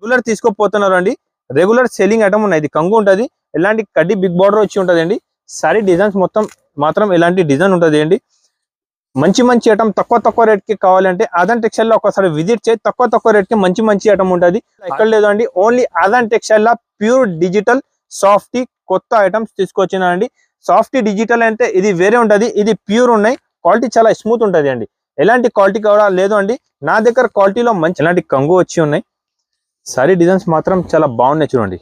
Regular తీసుకోపోతున్నారు అండి. Regular selling item ఉన్నాయి. ఇది కంగు ఉంటుంది, ఎలాంటి కడ్డీ బిగ్ బార్డర్ వచ్చి ఉంటుంది అండి. సారీ డిజైన్స్ మొత్తం మాత్రం ఎలాంటి డిజైన్ ఉంటుంది అండి. మంచి మంచి ఐటమ్ తక్కువ రేట్ కి కావాలంటే ఆదాన్ టెక్స్టైల్ లో ఒకసారి విజిట్ చేయి. తక్కువ రేట్ కి మంచి ఐటమ్ ఉంటుంది. ఎక్కడ లేదు అండి, ఓన్లీ ఆదాన్ టెక్స్టైల్ లా ప్యూర్ డిజిటల్ సాఫ్టీ కొత్త ఐటమ్స్ తీసుకొచ్చినారండి. సాఫ్టీ డిజిటల్ అంటే ఇది వేరే ఉంటుంది, ఇది ప్యూర్ ఉన్నాయి. క్వాలిటీ చాలా స్మూత్ ఉంటుంది అండి. ఎలాంటి క్వాలిటీ కూడా లేదు అండి. నా దగ్గర క్వాలిటీలో మంచి ఎలాంటి కంగు వచ్చి ఉన్నాయి. సారీ డిజైన్స్ మాత్రం చాలా బాగున్నాయి చూడండి.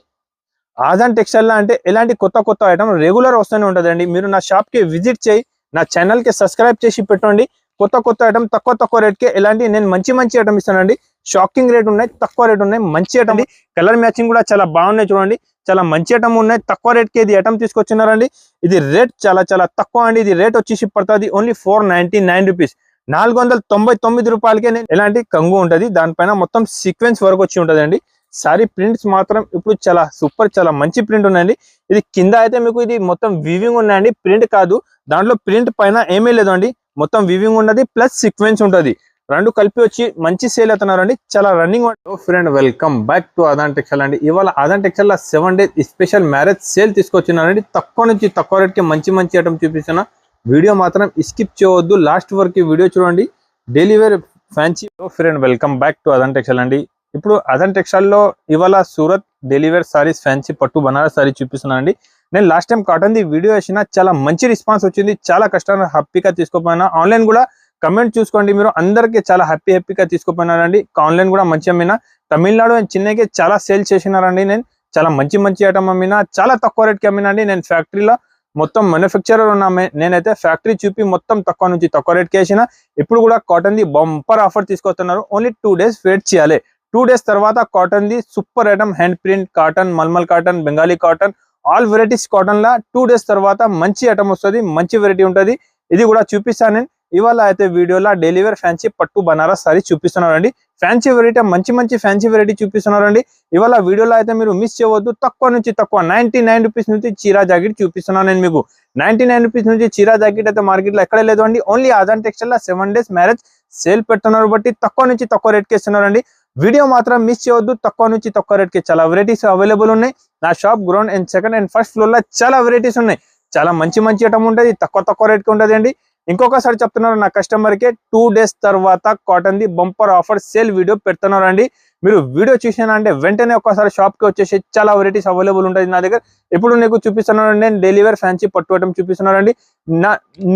ఆదాన్ టెక్స్టైల్ అంటే ఎలాంటి కొత్త ఐటమ్ రెగ్యులర్ వస్తూనే ఉంటుంది అండి. మీరు నా షాప్ కి విజిట్ చేయి, నా ఛానల్ కి సబ్స్క్రైబ్ చేసి పెట్టండి. కొత్త ఐటమ్ తక్కువ రేట్ కి ఎలాంటి నేను మంచి ఐటమ్ ఇస్తానండి. షాకింగ్ రేట్ ఉన్నాయి, తక్కువ రేట్ ఉన్నాయి, మంచి ఐటమ్. కలర్ మ్యాచింగ్ కూడా చాలా బాగున్నాయి చూడండి. చాలా మంచి ఐటమ్ ఉన్నాయి. తక్కువ రేట్ కి ఇది ఐటమ్ తీసుకొచ్చినారండి. ఇది రేట్ చాలా తక్కువ అండి. ఇది రేట్ వచ్చేసి పడుతుంది ఓన్లీ 499 రూపీస్. 499 రూపాయలకే ఎలాంటి కంగు ఉంటుంది. దానిపైన మొత్తం సీక్వెన్స్ వర్క్ వచ్చి ఉంటుంది అండి. సారీ ప్రింట్స్ మాత్రం ఇప్పుడు చాలా సూపర్, చాలా మంచి ప్రింట్ ఉన్నాయండి. ఇది కింద అయితే మీకు ఇది మొత్తం వీవింగ్ ఉన్నాయండి, ప్రింట్ కాదు. దాంట్లో ప్రింట్ పైన ఏమీ లేదు అండి, మొత్తం వీవింగ్ ఉన్నది ప్లస్ సీక్వెన్స్ ఉంటుంది. రెండు కలిపి వచ్చి మంచి సేల్ అవుతున్నారండి. చాలా running. Friend welcome back to Aadan textile అండి. ఇవాళ ఆదాన్ టెక్స్టైల్ లో 7 days స్పెషల్ మ్యారేజ్ సేల్ తీసుకొచ్చినారండి. తక్కువ నుంచి తక్కువ రేట్ కి మంచి ఐటమ్ చూపిస్తున్నా. వీడియో మాత్రం స్కిప్ చేయవద్దు, లాస్ట్ వరకు వీడియో చూడండి. Daily wear fancy. Friend welcome back to Aadan textile అండి. ఇప్పుడు ఆదాన్ టెక్స్టైల్ లో ఇవాళ Surat daily wear saris fancy పట్టు బనారస్ సారీ చూపిస్తున్నాను అండి. నేను లాస్ట్ టైం కాటన్ ది వీడియో వేసిన చాలా మంచి రెస్పాన్స్ వచ్చింది. చాలా కస్టమర్ హ్యాపీగా తీసుకోపోయినా. ఆన్లైన్ కూడా కమెంట్ చూసుకోండి, మీరు అందరికి చాలా హ్యాపీగా తీసుకోపోయినారండి. ఆన్లైన్ కూడా మంచి అమ్మినా. తమిళనాడు అండ్ చెన్నైకి చాలా సేల్ చేసినారండి. నేను చాలా మంచి ఐటమ్ అమ్మినా, చాలా తక్కువ రేట్కి అమ్మినా అండి. నేను ఫ్యాక్టరీలో మొత్తం మ్యానుఫ్యాక్చరర్ ఉన్నామే. నేనైతే ఫ్యాక్టరీ చూపి మొత్తం తక్కువ నుంచి తక్కువ రేట్కి వేసిన. ఇప్పుడు కూడా కాటన్ ది బంపర్ ఆఫర్ తీసుకొస్తున్నారు. ఓన్లీ 2 days వెయిట్ చేయాలి. 2 days తర్వాత కాటన్ ది super item hand print cotton, mulmul cotton, Bengali cotton, all varieties cotton లా 2 days తర్వాత మంచి ఐటమ్ వస్తుంది, మంచి వెరైటీ ఉంటుంది. ఇది కూడా చూపిస్తాను నేను. ఇవాళ అయితే వీడియోలో డైలీ వేర్ ఫ్యాన్సీ పట్టు బనారస్ సారీ చూపిస్తున్నారండి. ఫ్యాన్సీ వెరైటీ మంచి ఫ్యాన్సీ వెరైటీ చూపిస్తున్నారండి. ఇవాళ వీడియోలో అయితే మీరు మిస్ చేయవద్దు. తక్కువ నుంచి తక్కువ 99 రూపీస్ నుంచి చీరా జాకెట్ చూపిస్తున్నాను నేను మీకు. 99 రూపీస్ నుంచి చీరా జాకెట్ అయితే మార్కెట్ లో ఎక్కడ లేదు అండి. ఓన్లీ ఆదాన్ టెక్స్టైల్ లో 7 days మ్యారేజ్ సేల్ పెడుతున్నారు బట్టి తక్కువ నుంచి తక్కువ రేట్ కి ఇస్తున్నారండి. వీడియో మాత్రం మిస్ చేయవద్దు. తక్కువ నుంచి తక్కువ రేట్ కి చాలా వెరైటీస్ అవైలబుల్ ఉన్నాయి. నా shop ground and second and first floor లో చాలా వెరైటీస్ ఉన్నాయి. చాలా మంచి ఐటమ్ ఉంటుంది. తక్కువ రేట్ కి ఉంటుంది అండి. ఇంకొకసారి చెప్తున్నారు, నా కస్టమర్ కి 2 days తర్వాత కాటన్ ది బంపర్ ఆఫర్ సేల్ వీడియో పెడుతున్నారు అండి. మీరు వీడియో చూసినా వెంటనే ఒకసారి షాప్ కి వచ్చేసి చాలా వెరైటీస్ అవైలబుల్ ఉంటుంది నా దగ్గర. ఇప్పుడు నీకు చూపిస్తున్నాను నేను డైలీ వేర్ ఫ్యాన్సీ పట్టు ఐటమ్ చూపిస్తున్నారండి.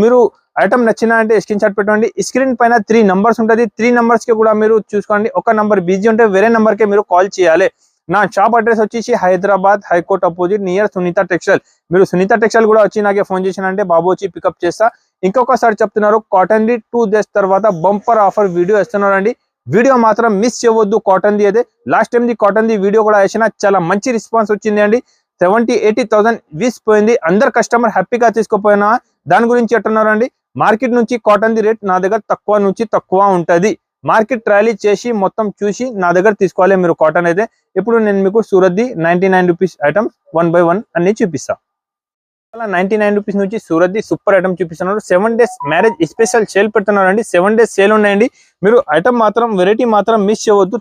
మీరు ఐటమ్ నచ్చినా అంటే స్క్రీన్ షాట్ పెట్టండి. స్క్రీన్ పైన 3 numbers ఉంటుంది. 3 numbers కి కూడా మీరు చూసుకోండి. ఒక నంబర్ బిజీ ఉంటే వేరే నంబర్ కి మీరు కాల్ చేయాలి. నా షాప్ అడ్రస్ వచ్చేసి Hyderabad high court opposite near Sunitha textile. మీరు సునీత టెక్స్టైల్ కూడా వచ్చి నాకే ఫోన్ చేసినంటే బాబు వచ్చి పికప్ చేస్తా. ఇంకొకసారి చెప్తున్నారు, కాటన్ ది 2 days తర్వాత బంపర్ ఆఫర్ వీడియో ఇస్తున్నారండి. వీడియో మాత్రం మిస్ చేయవద్దు. కాటన్ ది అయితే లాస్ట్ టైం ది కాటన్ ది వీడియో కూడా వేసిన, చాలా మంచి రెస్పాన్స్ వచ్చింది అండి. 70,000-80,000 వ్యూస్ పోయింది. అందరు కస్టమర్ హ్యాపీగా తీసుకోపోయినా. దాని గురించి అంటున్నారండి. మార్కెట్ నుంచి కాటన్ ది రేట్ నా దగ్గర తక్కువ నుంచి తక్కువ ఉంటది. మార్కెట్ ట్రయల్ చేసి మొత్తం చూసి నా దగ్గర తీసుకోవాలి మీరు కాటన్ అయితే. ఇప్పుడు నేను మీకు Surat the 99 rupees item 1 by 1 అన్ని చూపిస్తా. అలా 99 రూపీస్ నుంచి సూరత్ ది సూపర్ ఐటమ్ చూపిస్తున్నారు. 7 days మ్యారేజ్ స్పెషల్ సేల్ పెడుతున్నారు అండి. 7 days సేల్ ఉన్నాయండి. మీరు ఐటమ్ మాత్రం వెరైటీ మాత్రం మిస్ చేయవద్దు.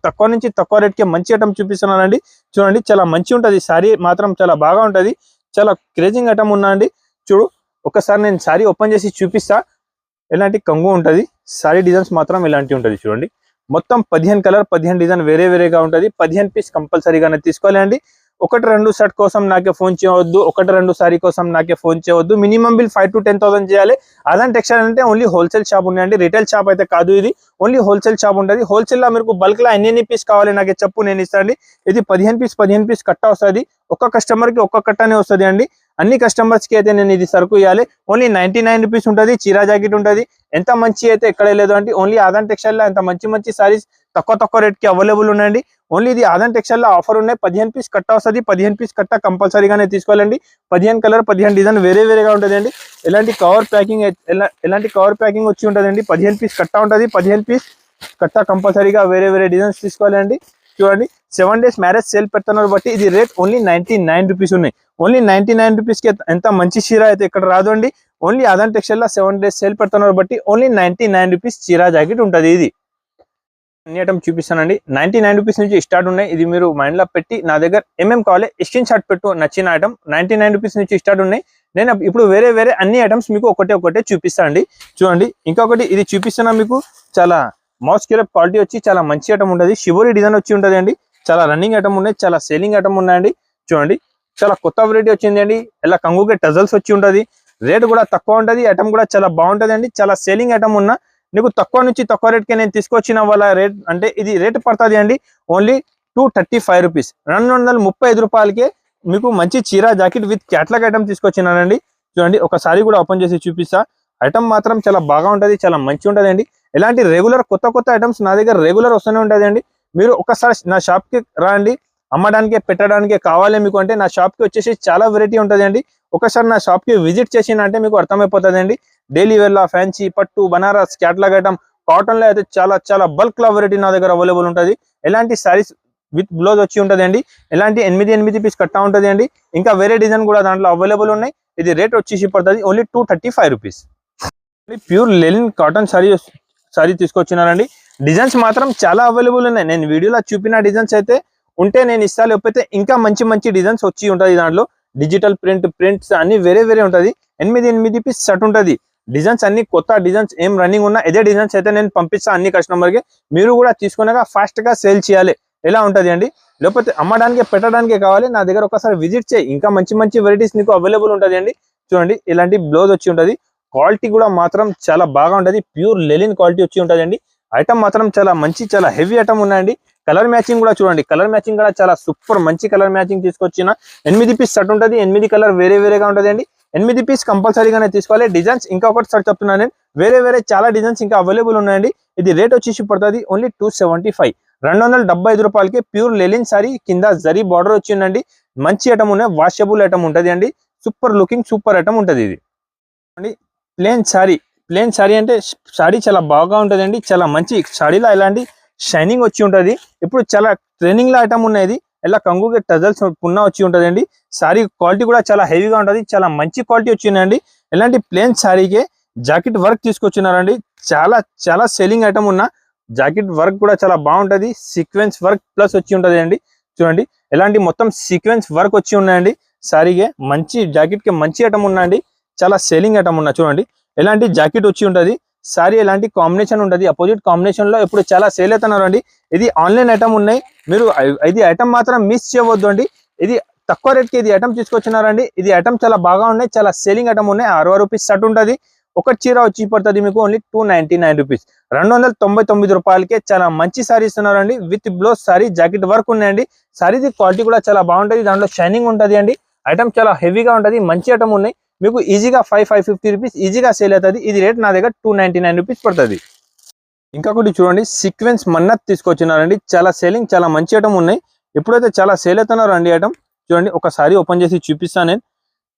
తక్కువ నుంచి తక్కువ రేట్ కి మంచి ఐటమ్ చూపిస్తున్నారండి. చూడండి, చాలా మంచి ఉంటుంది. సారీ మాత్రం చాలా బాగా ఉంటుంది. చాలా క్రేజింగ్ ఐటమ్ ఉన్నా అండి. చూడు, ఒకసారి నేను సారీ ఓపెన్ చేసి చూపిస్తా. ఎలాంటి కంగు ఉంటుంది. సారీ డిజైన్స్ మాత్రం ఇలాంటి ఉంటుంది. చూడండి, మొత్తం 15 కలర్ 15 డిజైన్ వేరేగా ఉంటుంది. 15 పీస్ కంపల్సరీగానే తీసుకోవాలి అండి. 1-2 షర్ట్ కోసం నాకే ఫోన్ చేయవద్దు. 1-2 సారీ కోసం నాకే ఫోన్ చేయవద్దు. మినిమం బిల్ 5,000 to 10,000 చేయాలి. ఆదాన్ టెక్స్టైల్ అంటే ఓన్లీ హోల్సేల్ షాప్ ఉన్నాయండి. రిటైల్ షాప్ అయితే కాదు. ఇది ఓన్లీ హోల్సేల్ షాప్ ఉంటుంది. హోల్సేల్ లో మీకు బల్క్ లో ఎన్ని పీస్ కావాలి నాకే చెప్పు, నేను ఇస్తాను. ఇది 15 పీస్ కట్ట వస్తుంది. ఒక్క కస్టమర్ కి ఒక్క కట్టనే వస్తుంది అండి. అన్ని కస్టమర్స్ కి అయితే నేను ఇది సరుకు ఇవ్వాలి. ఓన్లీ 99 రూపీస్ ఉంటుంది. చీరా జాకెట్ ఉంటుంది. ఎంత మంచి అయితే ఎక్కడ లేదు అంటే ఓన్లీ ఆదాన్ టెక్స్టైల్ లో ఎంత మంచి సారీస్ తక్కువ రేట్ కి అవైలబుల్ ఉన్నాయండి. ఓన్లీ ఇది ఆదాన్ టెక్స్టైల్ లో ఆఫర్ ఉన్నాయి. 15 పీస్ కట్ట వస్తుంది. 15 పీస్ కట్ట కంపల్సరీగానే తీసుకోవాలండి. 15 కలర్ 15 డిజైన్ వేరేగా ఉంటుంది అండి. ఎలాంటి కవర్ ప్యాకింగ్ వచ్చి ఉంటుందండి. 15 పీస్ కట్ట ఉంటుంది. 15 పీస్ కట్ట కంపల్సరీగా వేరే డిజైన్స్ తీసుకోవాలండి. చూడండి, 7 days మ్యారేజ్ సేల్ పెడుతున్నారు బట్టి ఇది రేట్ ఓన్లీ 99 రూపీస్ ఉన్నాయి. ఓన్లీ 99 రూపీస్ కి ఎంత మంచి చీర అయితే ఇక్కడ రాదు అండి. ఓన్లీ ఆదాన్ టెక్స్టైల్ లో 7 days సేల్ పెడుతున్నారు బట్టి ఓన్లీ 99 రూపీస్ చీరా జాకెట్ ఉంటుంది. ఇది అన్ని ఐటమ్ చూపిస్తానండి. 99 రూపీస్ నుంచి స్టార్ట్ ఉన్నాయి. ఇది మీరు మైండ్ లో పెట్టి నా దగ్గర ఏమేం కావాలి స్క్రీన్ షాట్ పెట్టు, నచ్చిన ఐటమ్ 99 రూపీస్ నుంచి స్టార్ట్ ఉన్నాయి. నేను ఇప్పుడు వేరే వేరే అన్ని ఐటమ్స్ మీకు ఒకటే చూపిస్తాను అండి. చూడండి, ఇంకొకటి ఇది చూపిస్తున్నా మీకు. చాలా మౌస్ క్యూరప్ క్వాలిటీ వచ్చి చాలా మంచి ఐటమ్ ఉంటుంది. షివోరి డిజైన్ వచ్చి ఉంటుంది అండి. చాలా రన్నింగ్ ఐటమ్ ఉన్నాయి, చాలా సేలింగ్ ఐటమ్ ఉన్నాయండి. చూడండి, చాలా కొత్త వెరైటీ వచ్చింది అండి. ఇలా కంగుకే టజల్స్ వచ్చి ఉంటుంది. రేట్ కూడా తక్కువ ఉంటుంది. ఐటమ్ కూడా చాలా బాగుంటుంది అండి. చాలా సేలింగ్ ఐటమ్ ఉన్నా నీకు తక్కువ నుంచి తక్కువ రేట్కి నేను తీసుకొచ్చిన వాళ్ళ రేట్ అంటే ఇది రేట్ పడుతుంది అండి. ఓన్లీ 235 రూపీస్, 235 రూపాయలకే మీకు మంచి చీర జాకెట్ విత్ క్యాట్లాగ్ ఐటమ్ తీసుకొచ్చినానండి. చూడండి, ఒకసారి కూడా ఓపెన్ చేసి చూపిస్తా. ఐటమ్ మాత్రం చాలా బాగా ఉంటుంది, చాలా మంచి ఉంటుంది అండి. ఇలాంటి రెగ్యులర్ కొత్త ఐటమ్స్ నా దగ్గర రెగ్యులర్ వస్తూనే ఉంటుంది అండి. మీరు ఒకసారి నా షాప్కి రండి. అమ్మడానికి పెట్టడానికి కావాలి మీకు అంటే నా షాప్కి వచ్చేసి చాలా వెరైటీ ఉంటుంది అండి. ఒకసారి నా షాప్కి విజిట్ చేసిన అంటే మీకు అర్థమైపోతుంది అండి. డైలీ వేర్, ఫ్యాన్సీ, పట్టు, బనారస్, క్యాట్లాగ్ ఐటమ్, కాటన్ లో అయితే చాలా బల్క్ లో వెరైటీ నా దగ్గర అవైలబుల్ ఉంటుంది. ఎలాంటి సారీస్ విత్ బ్లౌజ్ వచ్చి ఉంటుంది అండి. ఎలాంటి 8 పీస్ కట్టా ఉంటుంది అండి. ఇంకా వేరే డిజైన్ కూడా దాంట్లో అవైలబుల్ ఉన్నాయి. ఇది రేట్ వచ్చేసి పడుతుంది only 235 rupees. Pure linen cotton sari తీసుకొచ్చినారండి. డిజైన్స్ మాత్రం చాలా అవైలబుల్ ఉన్నాయి. నేను వీడియోలో చూపిన డిజైన్స్ అయితే ఉంటే నేను ఇస్తా, లేకపోతే ఇంకా మంచి డిజైన్స్ వచ్చి ఉంటుంది. దాంట్లో డిజిటల్ ప్రింట్స్ అన్ని వేరే ఉంటుంది. 8 పీస్ సెట్ ఉంటుంది. డిజైన్స్ అన్ని కొత్త డిజైన్స్ ఏం రన్నింగ్ ఉన్నా ఇదే డిజైన్స్ అయితే నేను పంపిస్తా అన్ని కస్టమర్కి. మీరు కూడా తీసుకున్నాక ఫాస్ట్ గా సేల్ చేయాలి. ఎలా ఉంటుంది అండి, లేకపోతే అమ్మడానికి పెట్టడానికి కావాలి నా దగ్గర ఒకసారి విజిట్ చేయి. ఇంకా మంచి వెరైటీస్ నీకు అవైలబుల్ ఉంటుంది అండి. చూడండి, ఇలాంటి బ్లౌజ్ వచ్చి ఉంటుంది. క్వాలిటీ కూడా మాత్రం చాలా బాగా ఉంటుంది. ప్యూర్ లెనిన్ క్వాలిటీ వచ్చి ఉంటుంది అండి. ఐటమ్ మాత్రం చాలా హెవీ ఐటమ్ ఉన్నాయండి. కలర్ మ్యాచింగ్ కూడా చూడండి, కలర్ మ్యాచింగ్ కూడా చాలా సూపర్ మంచి కలర్ మ్యాచింగ్ తీసుకొచ్చిన 8 పీస్ సెట్ ఉంటుంది. 8 కలర్ వేరేగా ఉంటుంది అండి. 8 పీస్ కంపల్సరీగానే తీసుకోవాలి. డిజైన్స్ ఇంకొకటి సార్ చెప్తున్నాను నేను, వేరే చాలా డిజైన్స్ ఇంకా అవైలబుల్ ఉన్నాయండి. ఇది రేట్ వచ్చేసి పడుతుంది ఓన్లీ 275, 275 రూపాయలకి ప్యూర్ లెలిన్ సారీ. కింద జరీ బార్డర్ వచ్చిందండి. మంచి ఐటమ్ ఉన్నాయి, వాషబుల్ ఐటమ్ ఉంటుంది అండి. సూపర్ లుకింగ్ సూపర్ ఐటమ్ ఉంటుంది. ఇది అండి ప్లేన్ సారీ అంటే సారీ చాలా బాగా ఉంటుంది అండి. చాలా మంచి సారీలో ఇలాంటి షైనింగ్ వచ్చి ఉంటుంది. ఇప్పుడు చాలా ట్రెండింగ్ లో ఐటమ్ ఉన్నది. ఇలా కంగుకి టజల్స్ పున్నా వచ్చి ఉంటుంది అండి. సారీ క్వాలిటీ కూడా చాలా హెవీగా ఉంటుంది. చాలా మంచి క్వాలిటీ వచ్చిందండి. ఇలాంటి ప్లేన్ సారీకే జాకెట్ వర్క్ తీసుకొచ్చినారండి. చాలా సేలింగ్ ఐటమ్ ఉన్న జాకెట్ వర్క్ కూడా చాలా బాగుంటుంది. సీక్వెన్స్ వర్క్ ప్లస్ వచ్చి ఉంటుంది అండి. చూడండి, ఇలాంటి మొత్తం సీక్వెన్స్ వర్క్ వచ్చి ఉన్నాయండి. సారీకే మంచి జాకెట్ కి మంచి ఐటమ్ ఉన్నాయండి. చాలా సేలింగ్ ఐటమ్ ఉన్నా. చూడండి, ఇలాంటి జాకెట్ వచ్చి ఉంటుంది. సారీ ఎలాంటి కాంబినేషన్ ఉంటుంది, అపోజిట్ కాంబినేషన్ లో ఇప్పుడు చాలా సేల్ అవుతున్నారు అండి. ఇది ఆన్లైన్ ఐటమ్ ఉన్నాయి. మీరు ఇది ఐటమ్ మాత్రం మిస్ చేయవద్దు అండి. ఇది తక్కువ రేట్ కి ఇది ఐటమ్ తీసుకొచ్చినారండి. ఇది ఐటమ్ చాలా బాగా ఉన్నాయి, చాలా సేలింగ్ ఐటమ్ ఉన్నాయి. 60 రూపీస్ సెట్ ఉంటుంది. ఒక చీర వచ్చి పడుతుంది మీకు ఓన్లీ 299 రూపీస్, 299 రూపాయలకే చాలా మంచి సారీ ఇస్తున్నారండి. With blouse sorry jacket work ఉన్నాయండి. సారీది క్వాలిటీ కూడా చాలా బాగుంటుంది. దాంట్లో షైనింగ్ ఉంటుంది అండి. ఐటమ్ చాలా హెవీగా ఉంటుంది. మంచి ఐటమ్ ఉన్నాయి. మీకు ఈజీగా 550 రూపీస్ ఈజీగా సేల్ అవుతుంది. ఇది రేట్ నా దగ్గర 299 రూపీస్ పడుతుంది. ఇంకొకటి చూడండి, సీక్వెన్స్ మన్నత్ తీసుకొచ్చినారండి. చాలా సేలింగ్, చాలా మంచి ఐటమ్ ఉన్నాయి. ఎప్పుడైతే చాలా సేల్ అవుతున్నారు అండి ఐటమ్. చూడండి, ఒకసారి ఓపెన్ చేసి చూపిస్తాను నేను.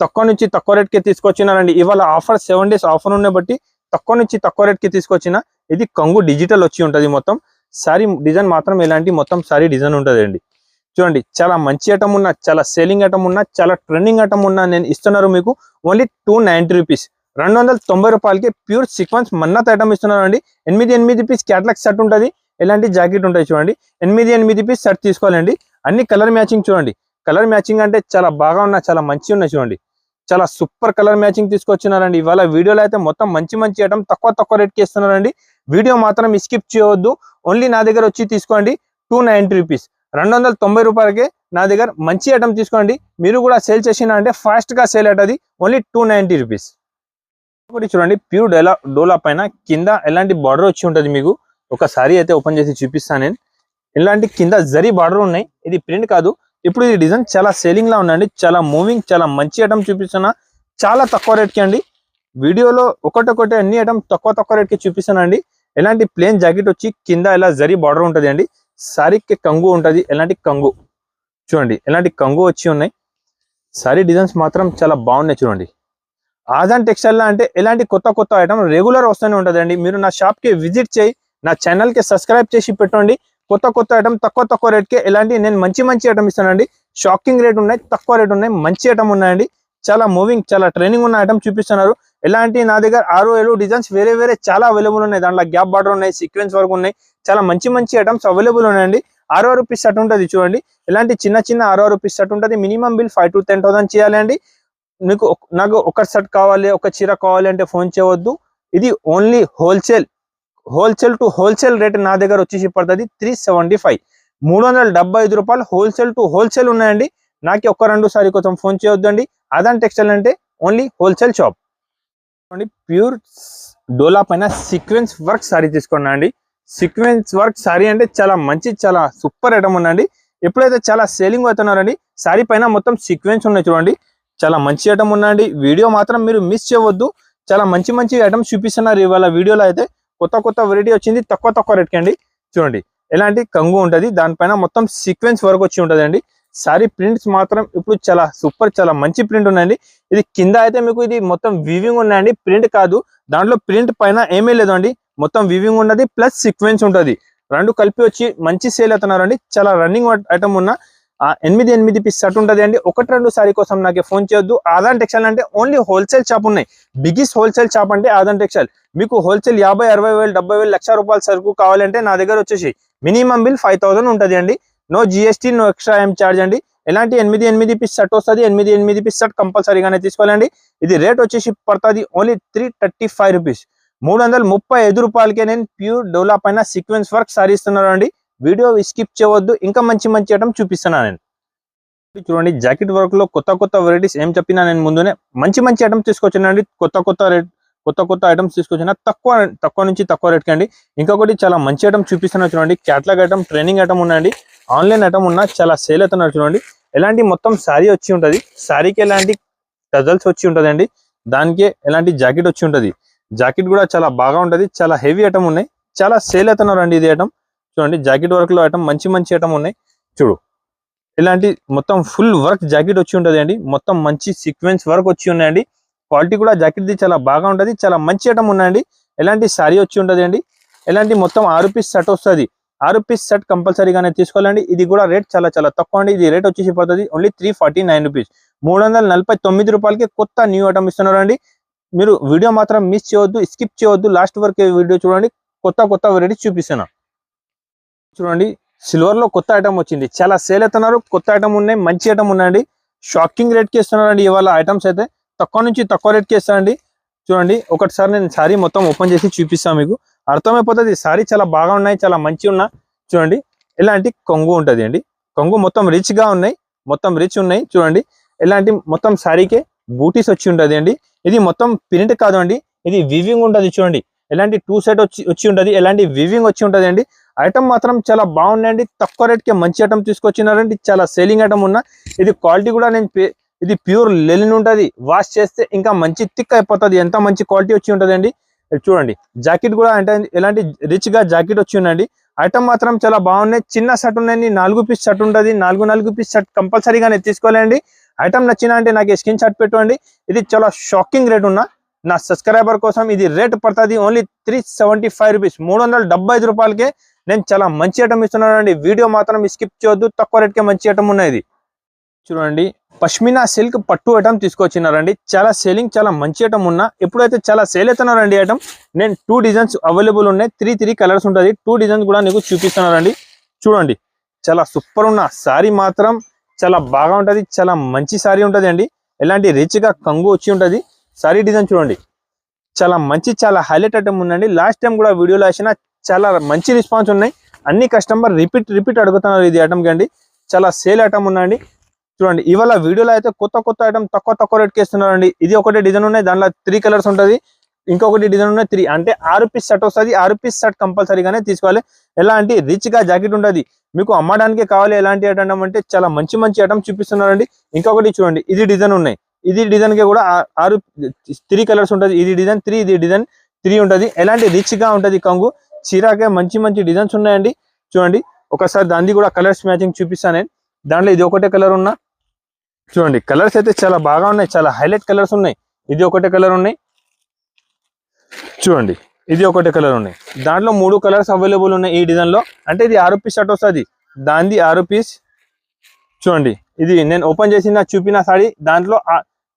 తక్కువ నుంచి తక్కువ రేట్కి తీసుకొచ్చినారండి. ఇవాళ ఆఫర్ 7 డేస్ ఆఫర్ ఉన్న బట్టి తక్కువ నుంచి తక్కువ రేట్కి తీసుకొచ్చిన. ఇది కంగు డిజిటల్ వచ్చి ఉంటుంది. మొత్తం సారీ డిజైన్ మాత్రం ఇలాంటి మొత్తం సారీ డిజైన్ ఉంటుంది అండి. చూడండి, చాలా మంచి ఐటమ్ ఉన్నా, చాలా సేలింగ్ ఐటమ్ ఉన్నా, చాలా ట్రెండింగ్ ఐటమ్ ఉన్నా నేను ఇస్తున్నారు మీకు ఓన్లీ 290 రూపీస్, 290 రూపాయలకి ప్యూర్ సీక్వెన్స్ మన్నత్ ఐటమ్ ఇస్తున్నారు అండి. 8 పీస్ క్యాట్లాగ్ సెట్ ఉంటుంది. ఇలాంటి జాకెట్ ఉంటాయి. చూడండి, 8 పీస్ సెట్ తీసుకోవాలండి. అన్ని కలర్ మ్యాచింగ్ చూడండి. కలర్ మ్యాచింగ్ అంటే చాలా బాగా ఉన్నా, చాలా మంచి ఉన్నాయి. చూడండి, చాలా సూపర్ కలర్ మ్యాచింగ్ తీసుకొచ్చినారండి. ఇవాళ వీడియోలో అయితే మొత్తం మంచి ఐటమ్ తక్కువ రేట్కి ఇస్తున్నారండి. వీడియో మాత్రం స్కిప్ చేయవద్దు. ఓన్లీ నా దగ్గర వచ్చి తీసుకోండి 290 రూపీస్, 290 రూపాయలకే నా దగ్గర మంచి ఐటమ్ తీసుకోండి. మీరు కూడా సేల్ చేసిన అంటే ఫాస్ట్ గా సేల్ అవుతుంది. Only 290 rupees. ఒకటి చూడండి, ప్యూర్ డోలా పైన కింద ఎలాంటి బార్డర్ వచ్చి ఉంటుంది. మీకు ఒకసారి అయితే ఓపెన్ చేసి చూపిస్తాను నేను. ఇలాంటి కింద జరీ బార్డర్ ఉన్నాయి. ఇది ప్రింట్ కాదు. ఇప్పుడు ఈ డిజైన్ చాలా సేలింగ్ లా ఉందండి. చాలా మూవింగ్, చాలా మంచి ఐటమ్ చూపిస్తున్నా. చాలా తక్కువ రేట్కి అండి. వీడియోలో ఒకటి అన్ని ఐటమ్ తక్కువ రేట్కి చూపిస్తానండి. ఎలాంటి ప్లేన్ జాకెట్ వచ్చి కింద ఇలా జరీ బార్డర్ ఉంటుంది అండి. సారీకి కంగు ఉంటుంది. ఎలాంటి కంగు చూడండి, ఎలాంటి కంగు వచ్చి ఉన్నాయి. సారీ డిజైన్స్ మాత్రం చాలా బాగున్నాయి. చూడండి, ఆజాన్ టెక్స్టైల్ అంటే ఎలాంటి కొత్త ఐటమ్ రెగ్యులర్ వస్తూనే ఉంటుంది అండి. మీరు నా షాప్ కి విజిట్ చేయి, నా ఛానల్ కి సబ్స్క్రైబ్ చేసి పెట్టండి. కొత్త ఐటమ్ తక్కువ రేట్కి ఎలాంటి నేను మంచి ఐటమ్ ఇస్తానండి. షాకింగ్ రేట్ ఉన్నాయి, తక్కువ రేట్ ఉన్నాయి, మంచి ఐటమ్ ఉన్నాయండి. చాలా మూవింగ్, చాలా ట్రైనింగ్ ఉన్న ఐటమ్ చూపిస్తున్నారు. ఎలాంటి నా దగ్గర 6-7 డిజైన్స్ వేరే చాలా అవైలబుల్ ఉన్నాయి. దాంట్లో గ్యాప్ బార్డర్ ఉన్నాయి, సీక్వెన్స్ వర్క్ ఉన్నాయి. చాలా మంచి మంచి ఐటమ్స్ అవైలబుల్ ఉన్నాయండి. 6 రూపీస్ షర్ట్ ఉంటుంది చూడండి. ఇలాంటి చిన్న చిన్న 6 రూపీస్ షర్ట్ ఉంటుంది. మినిమం బిల్ 5 to 10,000 చేయాలి అండి. నాకు ఒక షర్ట్ కావాలి, ఒక చీర కావాలి అంటే ఫోన్ చేయవద్దు. ఇది only wholesale to wholesale rate నా దగ్గర వచ్చేసి పడుతుంది 375, 375 రూపాయలు హోల్సేల్ టు హోల్సేల్ ఉన్నాయండి. నాకు ఒక్క 2 సారి కోసం ఫోన్ చేయొద్దు అండి. ఆదాన్ టెక్స్టైల్ అంటే ఓన్లీ హోల్సేల్ షాప్. ప్యూర్ డోలా పైన సీక్వెన్స్ వర్క్ సారీ తీసుకున్నా అండి. సీక్వెన్స్ వర్క్ సారీ అంటే చాలా మంచి, చాలా సూపర్ ఐటమ్ ఉందండి. ఎప్పుడైతే చాలా సేలింగ్ అవుతున్నారండి. సారీ పైన మొత్తం సీక్వెన్స్ ఉన్నాయి చూడండి. చాలా మంచి ఐటమ్ ఉందండి. వీడియో మాత్రం మీరు మిస్ చేయవద్దు. చాలా మంచి మంచి ఐటమ్స్ చూపిస్తున్నారు ఇవాళ వీడియోలో. అయితే కొత్త వెరైటీ వచ్చింది తక్కువ రేట్కి అండి. చూడండి ఎలాంటి కంగు ఉంటుంది, దానిపైన మొత్తం సీక్వెన్స్ వర్క్ వచ్చి ఉంటుంది అండి. సారీ ప్రింట్స్ మాత్రం ఇప్పుడు చాలా సూపర్, చాలా మంచి ప్రింట్ ఉన్నాయండి. ఇది కింద అయితే మీకు ఇది మొత్తం వీవింగ్ ఉన్నాయండి, ప్రింట్ కాదు. దాంట్లో ప్రింట్ పైన ఏమీ లేదు అండి, మొత్తం వీవింగ్ ఉన్నది ప్లస్ సీక్వెన్స్ ఉంటుంది. రెండు కలిపి వచ్చి మంచి సేల్ అవుతున్నారండి. చాలా రన్నింగ్ ఐటమ్ ఉన్న 8 పీస్ షర్ట్ ఉంటుంది అండి. 1-2 సారీ కోసం నాకు ఫోన్ చేయొద్దు. ఆదాన్ టెక్స్టైల్ అంటే ఓన్లీ హోల్సేల్ షాప్ ఉన్నాయి. బిగ్గెస్ట్ హోల్సేల్ షాప్ అంటే ఆదాన్ టెక్స్టైల్. మీకు హోల్సేల్ 50,000, 60,000, 70,000, 1,00,000 రూపాయల సరుకు కావాలంటే నా దగ్గర వచ్చేసి మినిమం బిల్ 5,000 ఉంటుంది అండి. నో జిఎస్టీ, నో ఎక్స్ట్రా ఏం ఛార్జ్ అండి. ఎలాంటి 8 పీస్ షర్ట్ వస్తుంది. 8 పీస్ షర్ట్ కంపల్సరీగానే తీసుకోవాలండి. ఇది రేట్ వచ్చేసి పడుతుంది ఓన్లీ 335 రూపీస్, 335 రూపాయలకే నేను ప్యూర్ డోలా పైన సీక్వెన్స్ వర్క్ సారీ ఇస్తున్నాను అండి. వీడియో స్కిప్ చేయవద్దు. ఇంకా మంచి మంచి ఐటమ్ చూపిస్తున్నాను నేను. చూడండి జాకెట్ వర్క్ లో కొత్త వెరైటీస్ ఏం చెప్పినా నేను ముందునే మంచి ఐటమ్స్ తీసుకొచ్చానండి. కొత్త ఐటమ్స్ తీసుకొచ్చిన తక్కువ నుంచి తక్కువ రేట్కి అండి. ఇంకొకటి చాలా మంచి ఐటమ్ చూపిస్తున్నా చూడండి. క్యాటలాగ్ ఐటమ్, ట్రైనింగ్ ఐటమ్ ఉన్నాయండి. ఆన్లైన్ ఐటమ్ ఉన్నా చాలా సేల్ అవుతున్నారు చూడండి. ఎలాంటి మొత్తం శారీ వచ్చి ఉంటుంది. శారీకి ఎలాంటి టజల్స్ వచ్చి ఉంటుంది అండి. దానికి ఎలాంటి జాకెట్ వచ్చి ఉంటుంది. జాకెట్ కూడా చాలా బాగా ఉంటుంది. చాలా హెవీ ఐటమ్ ఉన్నాయి. చాలా సేల్ అవుతున్నారు అండి. ఇది ఐటమ్ చూడండి. జాకెట్ వర్క్ లో ఐటమ్ మంచి ఐటమ్ ఉన్నాయి చూడు. ఇలాంటి మొత్తం ఫుల్ వర్క్ జాకెట్ వచ్చి ఉంటుంది అండి. మొత్తం మంచి సీక్వెన్స్ వర్క్ వచ్చి ఉన్నాయండి. క్వాలిటీ కూడా జాకెట్ ది చాలా బాగా ఉంటుంది. చాలా మంచి ఐటమ్ ఉన్నాయండి. ఎలాంటి సారీ వచ్చి ఉంటుంది అండి. ఎలాంటి మొత్తం 6 పీస్ సెట్ వస్తుంది. 6 పీస్ సెట్ కంపల్సరీగానే తీసుకోవాలండి. ఇది కూడా రేట్ చాలా తక్కువ అండి. ఇది రేట్ వచ్చేసి పడుతుంది ఓన్లీ 349 రూపీస్, 349 రూపాయలకి కొత్త న్యూ ఐటమ్ ఇస్తున్నారు అండి. మీరు వీడియో మాత్రం మిస్ చేయవద్దు, స్కిప్ చేయవద్దు. లాస్ట్ వరకు వీడియో చూడండి. కొత్త వెరైటీ చూపిస్తున్నా చూడండి. సిల్వర్ లో కొత్త ఐటమ్ వచ్చింది. చాలా సేల్ అవుతున్నారు. కొత్త ఐటమ్ ఉన్నాయి, మంచి ఐటమ్ ఉన్నాయండి. షాకింగ్ రేట్ కి ఇస్తున్నారండి ఇవాళ ఐటమ్స్ అయితే. తక్కువ నుంచి తక్కువ రేట్కి ఇస్తానండి. చూడండి ఒకటిసారి నేను సారీ మొత్తం ఓపెన్ చేసి చూపిస్తాను, మీకు అర్థమైపోతుంది. సారీ చాలా బాగా ఉన్నాయి, చాలా మంచి ఉన్నా. చూడండి ఇలాంటి కొంగు ఉంటుంది అండి. కొంగు మొత్తం రిచ్ గా ఉన్నాయి, మొత్తం రిచ్ ఉన్నాయి చూడండి. ఇలాంటి మొత్తం సారీకే బూటీస్ వచ్చి ఉంటుంది అండి. ఇది మొత్తం ప్రింట్ కాదు అండి, ఇది వీవింగ్ ఉంటుంది చూడండి. ఎలాంటి 2 సెట్ వచ్చి ఉంటుంది. ఎలాంటి వీవింగ్ వచ్చి ఉంటుంది అండి. ఐటమ్ మాత్రం చాలా బాగున్నాయండి. తక్కువ రేట్కి మంచి ఐటమ్ తీసుకొచ్చినారండి. చాలా సేలింగ్ ఐటమ్ ఉన్నా. ఇది క్వాలిటీ కూడా ఇది ప్యూర్ లెనిన్ ఉంటుంది. వాష్ చేస్తే ఇంకా మంచి థిక్ అయిపోతుంది. ఎంత మంచి క్వాలిటీ వచ్చి ఉంటుంది అండి. చూడండి జాకెట్ కూడా అంటే ఎలాంటి రిచ్ గా జాకెట్ వచ్చి ఉందండి. ఐటమ్ మాత్రం చాలా బాగున్నాయి. చిన్న షర్ట్ ఉన్నాయండి. 4 పీస్ షర్ట్ ఉంటుంది. 4 పీస్ షర్ట్ కంపల్సరీగానే తీసుకోవాలండి. ఐటమ్ నచ్చిన అంటే నాకు స్క్రీన్ షాట్ పెట్టండి. ఇది చాలా షాకింగ్ రేట్ ఉన్నా. నా సబ్స్క్రైబర్ కోసం ఇది రేట్ పడుతుంది ఓన్లీ 375 రూపీస్, 375 రూపాయలకే నేను చాలా మంచి ఐటమ్ ఇస్తున్నాను అండి. వీడియో మాత్రం స్కిప్ చేయొద్దు. తక్కువ రేట్కే మంచి ఐటమ్ ఉన్నాయి. చూడండి పష్మినా సిల్క్ పట్టు ఐటమ్ తీసుకొచ్చినారండి. చాలా సేలింగ్, చాలా మంచి ఐటమ్ ఉన్నా. ఎప్పుడైతే చాలా సేల్ అవుతున్నారండి ఐటమ్. నేను 2 డిజైన్స్ అవైలబుల్ ఉన్నాయి. 3 కలర్స్ ఉంటుంది. 2 డిజైన్స్ కూడా నీకు చూపిస్తున్నారండి. చూడండి చాలా సూపర్ ఉన్న సారీ మాత్రం చాలా బాగా ఉంటుంది. చాలా మంచి సారీ ఉంటుంది అండి. ఎలాంటి రిచ్ గా కంగు వచ్చి ఉంటుంది. సారీ డిజైన్ చూడండి చాలా మంచి, చాలా హైలైట్ ఐటమ్ ఉందండి. లాస్ట్ టైం కూడా వీడియోలో వేసిన చాలా మంచి రెస్పాన్స్ ఉన్నాయి. అన్ని కస్టమర్ రిపీట్ అడుగుతున్నారు ఇది ఐటమ్ కండి. చాలా సేల్ ఐటమ్ ఉందండి. చూడండి ఇవాళ వీడియోలో అయితే కొత్త ఐటమ్ తక్కువ రేట్కి ఇస్తున్నారండి. ఇది ఒకటి డిజైన్ ఉన్నాయి, దాంట్లో 3 కలర్స్ ఉంటుంది. ఇంకొకటి డిజైన్ ఉన్నాయి 3 అంటే 6 పీస్ షర్ట్ వస్తుంది. 6 పీస్ షర్ట్ కంపల్సరీగానే తీసుకోవాలి. ఎలాంటి రిచ్ గా జాకెట్ ఉంటుంది. మీకు అమ్మడానికి కావాలి ఎలాంటి ఐటమ్ అంటే చాలా మంచి ఐటమ్ చూపిస్తున్నారండి. ఇంకొకటి చూడండి ఇది డిజైన్ ఉన్నాయి. ఇది డిజైన్ కి కూడా 3 కలర్స్ ఉంటుంది. ఇది డిజైన్ 3, ఇది డిజైన్ 3 ఉంటుంది. ఎలాంటి రిచ్ గా ఉంటుంది కంగు. చీరాకే మంచి డిజైన్స్ ఉన్నాయండి. చూడండి ఒకసారి దాన్ని కూడా కలర్స్ మ్యాచింగ్ చూపిస్తాను నేను. దాంట్లో ఇది ఒకటే కలర్ ఉన్నా. చూడండి కలర్స్ అయితే చాలా బాగా ఉన్నాయి. చాలా హైలైట్ కలర్స్ ఉన్నాయి. ఇది ఒకటే కలర్ ఉన్నాయి. చూడండి ఇది ఒకటే కలర్ ఉన్నాయి. దాంట్లో 3 కలర్స్ అవైలబుల్ ఉన్నాయి ఈ డిజైన్ లో. అంటే ఇది 6 పీస్ షర్ట్ వస్తుంది. దాన్ని 6 పీస్. చూడండి ఇది నేను ఓపెన్ చేసిన చూపిన సారీ దాంట్లో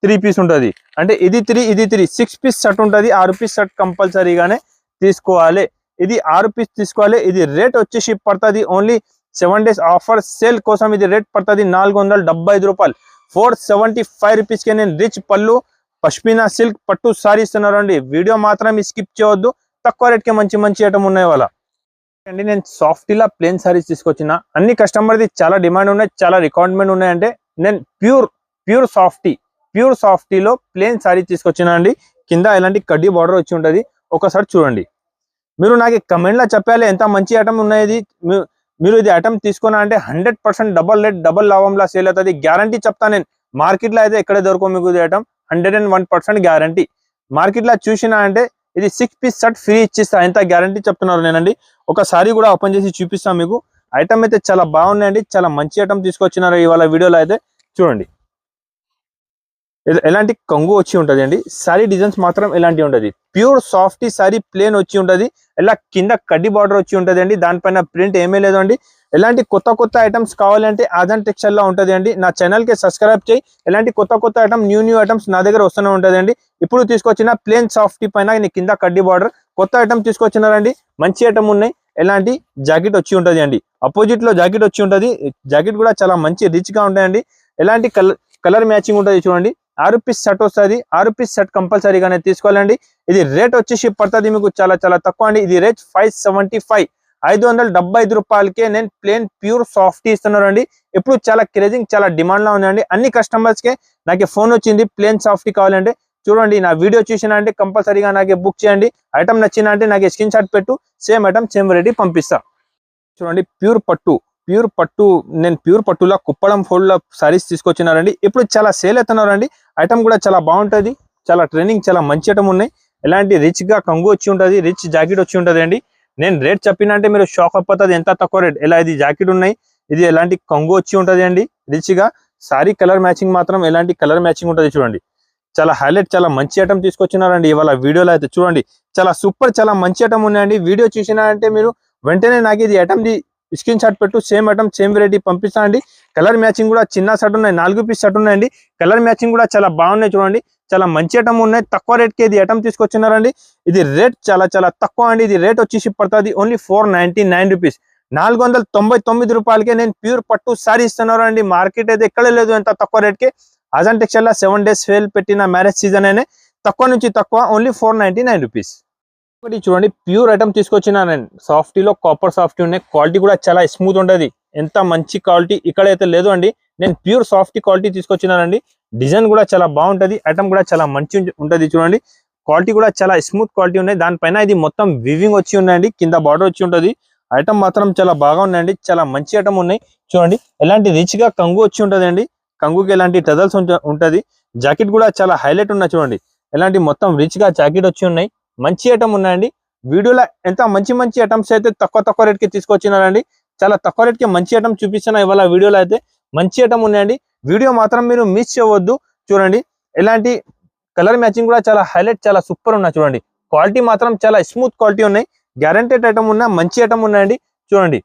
3 పీస్ ఉంటుంది. అంటే ఇది 3, ఇది 3, 6 పీస్ షర్ట్ ఉంటుంది. 6 పీస్ షర్ట్ కంపల్సరీగానే తీసుకోవాలి. ఇది 6 పీస్ తీసుకోవాలి. ఇది రేట్ వచ్చేసి పడుతుంది ఓన్లీ 7 days ఆఫర్ సేల్ కోసం ఇది రేట్ పడుతుంది 475 రూపాయలు. 475 రూపీస్కే నేను రిచ్ పళ్ళు పష్మినా సిల్క్ పట్టు సారీ ఇస్తున్నారు అండి. వీడియో మాత్రం స్కిప్ చేయవద్దు. తక్కువ రేట్కి మంచి మంచి ఐటమ్ ఉన్నాయి వాళ్ళ అండి. నేను సాఫ్టీలా ప్లేన్ సారీస్ తీసుకొచ్చిన అన్ని కస్టమర్ది చాలా డిమాండ్ ఉన్నాయి, చాలా రిక్వైర్మెంట్ ఉన్నాయంటే నేను ప్యూర్ సాఫ్టీలో ప్లేన్ సారీ తీసుకొచ్చిన అండి. కింద ఇలాంటి కడ్డీ బార్డర్ వచ్చి ఉంటుంది. ఒకసారి చూడండి. మీరు నాకు కమెంట్లో చెప్పాలి ఎంత మంచి ఐటమ్ ఉన్నాయి. మీరు ఇది ఐటమ్ తీసుకున్నా అంటే 100% డబల్ రేట్ డబల్ లాభంలా సేల్ అవుతుంది. గ్యారంటీ చెప్తాను నేను. మార్కెట్లో అయితే ఎక్కడ దొరకవు మీకు ఇది ఐటమ్. 101% గ్యారంటీ. మార్కెట్లో చూసినా అంటే ఇది 6 పీస్ సెట్ ఫ్రీ ఇచ్చిస్తా, ఎంత గ్యారంటీ చెప్తున్నారు నేనండి. ఒకసారి కూడా ఓపెన్ చేసి చూపిస్తాను మీకు. ఐటమ్ అయితే చాలా బాగున్నాయండి, చాలా మంచి ఐటమ్ తీసుకొచ్చినారు ఇవాళ వీడియోలో అయితే. చూడండి ఎలాంటి కంగు వచ్చి ఉంటది అండి. సారీ డిజైన్స్ మాత్రం ఎలాంటి ఉంటది, ప్యూర్ సాఫ్టీ సారీ ప్లేన్ వచ్చి ఉంటది. ఇలా కింద కడ్డీ బార్డర్ వచ్చి ఉంటది అండి. దానిపైన ప్రింట్ ఏమీ లేదు అండి. ఎలాంటి కొత్త ఐటమ్స్ కావాలంటే ఆజాన్ టెక్స్టైల్ లో ఉంటది అండి. నా ఛానల్ కి సబ్స్క్రైబ్ చేయి. ఎలాంటి కొత్త ఐటమ్ న్యూ ఐటమ్స్ నా దగ్గర వస్తూనే ఉంటది అండి. ఇప్పుడు తీసుకొచ్చిన ప్లేన్ సాఫ్టీ పైన కింద కడ్డీ బార్డర్ కొత్త ఐటమ్ తీసుకొచ్చినారండి. మంచి ఐటమ్ ఉన్నాయి. ఎలాంటి జాకెట్ వచ్చి ఉంటది అండి. అపోజిట్ లో జాకెట్ వచ్చి ఉంటది. జాకెట్ కూడా చాలా మంచి రిచ్ గా ఉంటాయండి. ఎలాంటి కలర్ మ్యాచింగ్ ఉంటది చూడండి. 6 పీస్ సెట్ వస్తుంది. 6 పీస్ సెట్ కంపల్సరీగానే తీసుకోవాలండి. ఇది రేట్ వచ్చేసి పడుతుంది మీకు చాలా తక్కువ అండి. ఇది రేట్ 575 575 రూపాయలకే నేను ప్లేన్ ప్యూర్ సాఫ్టీ ఇస్తున్నారు అండి. ఇప్పుడు చాలా క్రేజింగ్ చాలా డిమాండ్ లో ఉందండి. అన్ని కస్టమర్స్ కే నాకు ఫోన్ వచ్చింది ప్లేన్ సాఫ్టీ కావాలంటే. చూడండి నా వీడియో చూసినా అంటే కంపల్సరీగా నాకు బుక్ చేయండి. ఐటమ్ నచ్చినా అంటే నాకు స్క్రీన్ షాట్ పెట్టు, సేమ్ ఐటమ్ సేమ్ వెరైటీ పంపిస్తా. చూడండి ప్యూర్ పట్టు నేను ప్యూర్ పట్టులా కుప్పడం ఫోల్డ్ సారీస్ తీసుకొచ్చినారండి. ఇప్పుడు చాలా సేల్ అవుతున్నారండి. ఐటమ్ కూడా చాలా బాగుంటది, చాలా ట్రెండింగ్, చాలా మంచి ఐటమ్ ఉన్నాయి. ఎలాంటి రిచ్ గా కంగు వచ్చి ఉంటది, రిచ్ జాకెట్ వచ్చి ఉంటది అండి. నేను రేట్ చెప్పిన అంటే మీరు షాక్ అయిపోతుంది ఎంత తక్కువ రేట్. ఇలా ఇది జాకెట్ ఉన్నాయి, ఇది ఎలాంటి కంగు వచ్చి ఉంటది అండి. రిచ్ గా సారీ కలర్ మ్యాచింగ్ మాత్రం ఎలాంటి కలర్ మ్యాచింగ్ ఉంటది చూడండి. చాలా హైలైట్ చాలా మంచి ఐటమ్ తీసుకొచ్చినారండి ఇవాళ వీడియోలో అయితే. చూడండి చాలా సూపర్ చాలా మంచి ఐటమ్ ఉన్నాయండి. వీడియో చూసినా అంటే మీరు వెంటనే నాకు ఇది ఐటమ్ ది స్క్రీన్ షాట్ పెట్టు, సేమ్ ఐటమ్ సేమ్ వెరైటీ పంపిస్తా అండి. కలర్ మ్యాచింగ్ కూడా చిన్న సెట్ ఉన్నాయి, 4 పీస్ సెట్ ఉన్నాయండి. కలర్ మ్యాచింగ్ కూడా చాలా బాగున్నాయి చూడండి. చాలా మంచి ఐటమ్ ఉన్నాయి. తక్కువ రేట్కి ఇది ఐటమ్ తీసుకొచ్చినారండి. ఇది రేట్ చాలా తక్కువ అండి. ఇది రేట్ వచ్చేసి పడుతుంది ఓన్లీ 499 రూపీస్. 499 రూపాయలకే నేను ప్యూర్ పట్టు సారీ ఇస్తున్నారు అండి. మార్కెట్ అయితే ఎక్కడ లేదు ఎంత తక్కువ రేట్కి. ఆజాన్ టెక్స్టైల్ లో 7 days సేల్ పెట్టిన మ్యారేజ్ సీజన్ అయినా తక్కువ నుంచి తక్కువ ఓన్లీ 499 రూపీస్. ఒకటి చూడండి ప్యూర్ ఐటమ్ తీసుకొచ్చిన నేను. సాఫ్టీలో కాపర్ సాఫ్టీ ఉన్నాయి. క్వాలిటీ కూడా చాలా స్మూత్ ఉంటది. ఎంత మంచి క్వాలిటీ ఇక్కడైతే లేదు అండి. నేను ప్యూర్ సాఫ్టీ క్వాలిటీ తీసుకొచ్చినానండి. డిజైన్ కూడా చాలా బాగుంటది. ఐటమ్ కూడా చాలా మంచి ఉంటది చూడండి. క్వాలిటీ కూడా చాలా స్మూత్ క్వాలిటీ ఉన్నాయి. దానిపైన ఇది మొత్తం వివింగ్ వచ్చి ఉన్నాయండి. కింద బార్డర్ వచ్చి ఉంటది. ఐటమ్ మాత్రం చాలా బాగా ఉన్నాయండి. చాలా మంచి ఐటమ్ ఉన్నాయి చూడండి. ఎలాంటి రిచ్ గా కంగు వచ్చి ఉంటది అండి. కంగుకి ఎలాంటి టజల్స్ ఉంటది. జాకెట్ కూడా చాలా హైలైట్ ఉన్నాయి చూడండి. ఎలాంటి మొత్తం రిచ్ గా జాకెట్ వచ్చి ఉన్నాయి. మంచి ఐటమ్ ఉన్నాయండి. వీడియోలో ఎంత మంచి ఐటమ్స్ అయితే తక్కువ రేట్కి తీసుకొచ్చినారండి. చాలా తక్కువ రేట్కి మంచి ఐటమ్ చూపిస్తున్నా ఇవాళ వీడియోలో అయితే. మంచి ఐటమ్ ఉన్నాయండి. వీడియో మాత్రం మీరు మిస్ చేయవద్దు. చూడండి ఎలాంటి కలర్ మ్యాచింగ్ కూడా చాలా హైలైట్ చాలా సూపర్ ఉన్నాయి చూడండి. క్వాలిటీ మాత్రం చాలా స్మూత్ క్వాలిటీ ఉన్నాయి. గ్యారంటెడ్ ఐటమ్ ఉన్నా మంచి ఐటమ్ ఉన్నాయండి. చూడండి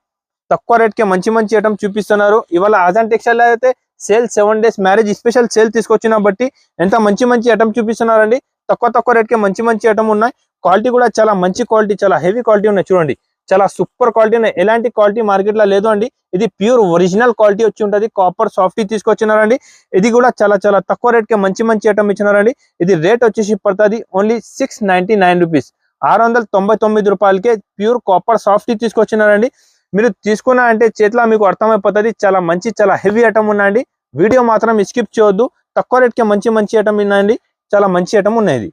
తక్కువ రేట్కి మంచి ఐటమ్ చూపిస్తున్నారు ఇవాళ ఆజాన్ టెక్స్టైల్ అయితే. Sale 7 days marriage special sale తీసుకొచ్చిన బట్టి ఎంత మంచి ఐటమ్ చూపిస్తున్నారండి. తక్కువ రేట్కి మంచి ఐటమ్ ఉన్నాయి. క్వాలిటీ కూడా చాలా మంచి క్వాలిటీ చాలా హెవీ క్వాలిటీ ఉన్నాయి చూడండి. చాలా సూపర్ క్వాలిటీ ఉన్నాయి. ఎలాంటి క్వాలిటీ మార్కెట్ లో లేదు అండి. ఇది ప్యూర్ ఒరిజినల్ క్వాలిటీ వచ్చి ఉంటది. కాపర్ సాఫ్టీ తీసుకొచ్చినారండి. ఇది కూడా చాలా తక్కువ రేట్కి మంచి ఐటమ్ ఇచ్చినారండి. ఇది రేట్ వచ్చేసి పడుతుంది ఓన్లీ 699 రూపీస్. 699 రూపాయలకే ప్యూర్ కాపర్ సాఫ్టీ తీసుకొచ్చినారండి. మీరు తీసుకున్నా అంటే చేతిలో మీకు అర్థమైపోతుంది. చాలా మంచి చాలా హెవీ ఐటమ్ ఉన్నాయండి. వీడియో మాత్రం స్కిప్ చేయొద్దు. తక్కువ రేట్కి మంచి ఐటమ్ ఉన్నాయండి. చాలా మంచి ఐటమ్ ఉన్నాయి.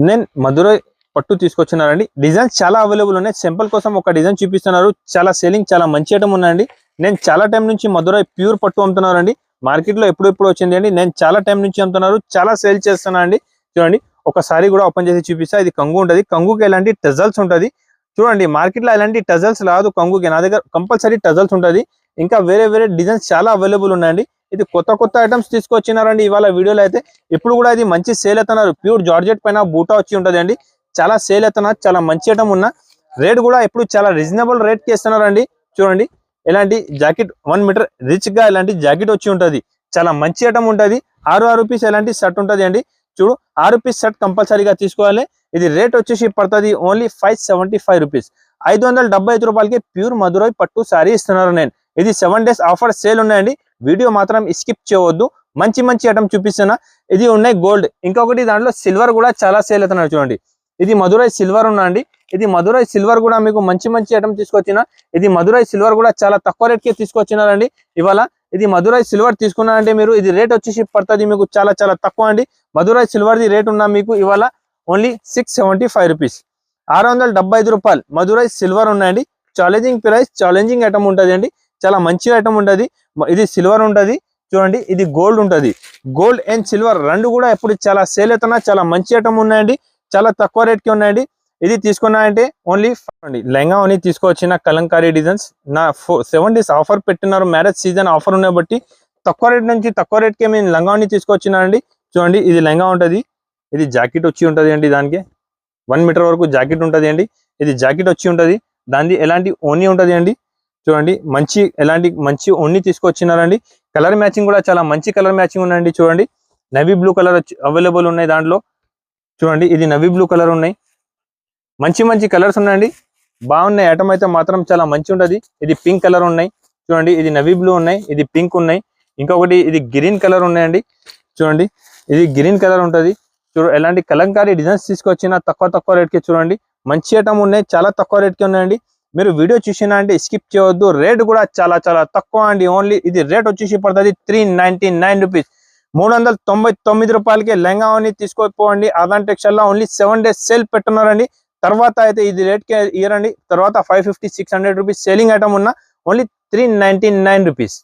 నేను మధురై పట్టు తీసుకొచ్చినారండి. డిజైన్స్ చాలా అవైలబుల్ ఉన్నాయి. సింపుల్ కోసం ఒక డిజైన్ చూపిస్తున్నారు. చాలా సేలింగ్ చాలా మంచి ఐటమ్ ఉన్నాయండి. నేను చాలా టైం నుంచి మధురై ప్యూర్ పట్టు అమ్ముతున్నారండి. మార్కెట్ లో ఎప్పుడు వచ్చింది అండి. నేను చాలా టైం నుంచి అమ్ముతున్నారు. చాలా సేల్ చేస్తున్నా అండి. చూడండి ఒకసారి కూడా ఓపెన్ చేసి చూపిస్తా. ఇది కంగు ఉంటది. కంగుకి ఎలాంటి టజల్స్ ఉంటది చూడండి. మార్కెట్ లో ఎలాంటి టజల్స్ రాదు కంగుకి. నా దగ్గర కంపల్సరీ టజల్స్ ఉంటది. ఇంకా వేరే డిజైన్స్ చాలా అవైలబుల్ ఉన్నాయండి. ఇది కొత్త ఐటమ్స్ తీసుకొచ్చినారండి ఇవాళ వీడియోలో అయితే. ఇప్పుడు కూడా ఇది మంచి సేల్ అవుతున్నారు. ప్యూర్ జార్జెట్ పైన బూటా వచ్చి ఉంటది అండి. చాలా సేల్ అవుతున్నారు. చాలా మంచి ఐటమ్ ఉన్న రేట్ కూడా ఎప్పుడు చాలా రీజనబుల్ రేట్ కి ఇస్తున్నారండి. చూడండి ఎలాంటి జాకెట్ 1 మీటర్ రిచ్ గా ఇలాంటి జాకెట్ వచ్చి ఉంటది. చాలా మంచి ఐటమ్ ఉంటది. 6 రూపీస్ ఎలాంటి షర్ట్ ఉంటది అండి. చూడు 6 పీస్ సెట్ కంపల్సరీగా తీసుకోవాలి. ఇది రేట్ వచ్చేసి పడుతుంది ఓన్లీ 575 రూపీస్. 575 రూపాయలకి ప్యూర్ మధురై పట్టు సారీ ఇస్తున్నారు. నేను ఇది 7 days ఆఫర్ సేల్ ఉన్నాయండి. వీడియో మాత్రం స్కిప్ చేయవద్దు. మంచి మంచి ఐటమ్ చూపిస్తున్నా. ఇది ఉన్నాయి గోల్డ్. ఇంకొకటి దాంట్లో సిల్వర్ కూడా చాలా సేల్ అవుతున్నారు చూడండి. ఇది మధురై సిల్వర్ ఉన్నాయండి. ఇది మధురై సిల్వర్ కూడా మీకు మంచి మంచి ఐటమ్ తీసుకొచ్చిన. ఇది మధురై సిల్వర్ కూడా చాలా తక్కువ రేట్కి తీసుకొచ్చినారండి ఇవాళ. ఇది మధురై సిల్వర్ తీసుకున్నారంటే మీరు ఇది రేట్ వచ్చేసి పడుతుంది మీకు చాలా చాలా తక్కువ అండి. మధురై సిల్వర్ది రేట్ ఉన్నా మీకు ఇవాళ ఓన్లీ 675 రూపీస్. 675 రూపాయలు మధురై సిల్వర్ ఉన్నాయండి. ఛాలెంజింగ్ ప్రైస్, ఛాలెంజింగ్ ఐటమ్ ఉంటుంది అండి. చాలా మంచి ఐటమ్ ఉంటుంది. ఇది సిల్వర్ ఉంటుంది చూడండి. ఇది గోల్డ్ ఉంటుంది. గోల్డ్ అండ్ సిల్వర్ రెండు కూడా ఎప్పుడు చాలా సేల్ అవుతున్నా. చాలా మంచి ఐటమ్ ఉన్నాయండి. చాలా తక్కువ రేట్కి ఉన్నాయండి. ఇది తీసుకున్నాయంటే ఓన్లీ లెహంగా అని తీసుకొచ్చిన కలంకారీ డిజైన్స్. నా 7 days ఆఫర్ పెట్టినారు. మ్యారేజ్ సీజన్ ఆఫర్ ఉన్నాయి బట్టి తక్కువ రేట్ నుంచి తక్కువ రేట్కి మేము లంగాని తీసుకొచ్చినానండి. చూడండి ఇది లెహంగా ఉంటుంది. ఇది జాకెట్ వచ్చి ఉంటుంది అండి. దానికి 1 మీటర్ వరకు జాకెట్ ఉంటుంది అండి. ఇది జాకెట్ వచ్చి ఉంటుంది. దాని ఎలాంటి ఓనీ ఉంటుంది అండి. చూడండి ఎలాంటి మంచి ఓనీ తీసుకొచ్చినారండి. కలర్ మ్యాచింగ్ కూడా చాలా మంచి కలర్ మ్యాచింగ్ ఉన్నాయండి. చూడండి నవీ బ్లూ కలర్ అవైలబుల్ ఉన్నాయి దాంట్లో. చూడండి ఇది నవీ బ్లూ కలర్ ఉన్నాయి. మంచి మంచి కలర్స్ ఉన్నాయండి. బాగున్నాయి ఐటమ్ అయితే మాత్రం చాలా మంచి ఉంటుంది. ఇది పింక్ కలర్ ఉన్నాయి చూడండి. ఇది నవీ బ్లూ ఉన్నాయి. ఇది పింక్ ఉన్నాయి. ఇంకొకటి ఇది గ్రీన్ కలర్ ఉన్నాయండి. చూడండి ఇది గ్రీన్ కలర్ ఉంటుంది. ఎలాంటి కలంకారీ డిజైన్స్ తీసుకొచ్చిన తక్కువ రేట్కి చూడండి. మంచి ఐటమ్ ఉన్నాయి. చాలా తక్కువ రేట్కి ఉన్నాయండి. మీరు వీడియో చూసినా అంటే స్కిప్ చేయవద్దు. రేట్ కూడా చాలా చాలా తక్కువ అండి. ఓన్లీ ఇది రేట్ వచ్చేసి పడుతుంది 399 రూపీస్. 399 రూపాయలకి లెహంగా అని తీసుకోపోండి. ఆదాన్ టెక్స్టైల్ లో ఓన్లీ 7 days సేల్ పెట్టున్నారండి. తర్వాత అయితే ఇది రేట్కి ఇయరండి. తర్వాత 550-600 రూపీస్ సేలింగ్ ఐటమ్ ఉన్న ఓన్లీ 399 రూపీస్.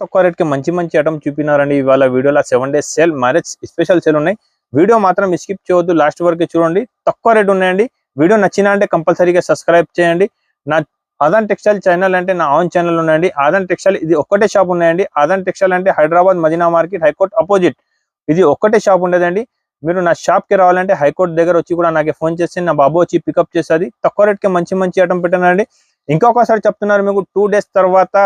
తక్కువ రేట్కి మంచి మంచి ఐటమ్ చూపినారండి ఇవాళ వీడియోలో. 7 days sale, marriage special sale ఉన్నాయి. వీడియో మాత్రం స్కిప్ చేయవద్దు. లాస్ట్ వరకు చూడండి. తక్కువ రేట్ ఉన్నాయండి. వీడియో నచ్చినా అంటే కంపల్సరీగా సబ్స్క్రైబ్ చేయండి. నా ఆదాన్ టెక్స్టైల్ ఛానల్ అంటే నా ఓన్ ఛానల్ ఉన్నాయండి. ఆదాన్ టెక్స్టైల్ ఇది ఒక్కటే షాప్ ఉన్నాయండి. ఆదాన్ టెక్స్టైల్ అంటే Hyderabad Madina market high court opposite ఇది ఒక్కటే షాప్ ఉండేదండి. మీరు నా షాప్కి రావాలంటే హైకోర్ట్ దగ్గర వచ్చి కూడా నాకు ఫోన్ చేసి నా బాబు వచ్చి పికప్ చేస్తుంది. తక్కువ రేట్కి మంచి మంచి ఐటమ్ పెట్టానండి. ఇంకొకసారి చెప్తున్నారు మీకు 2 days తర్వాత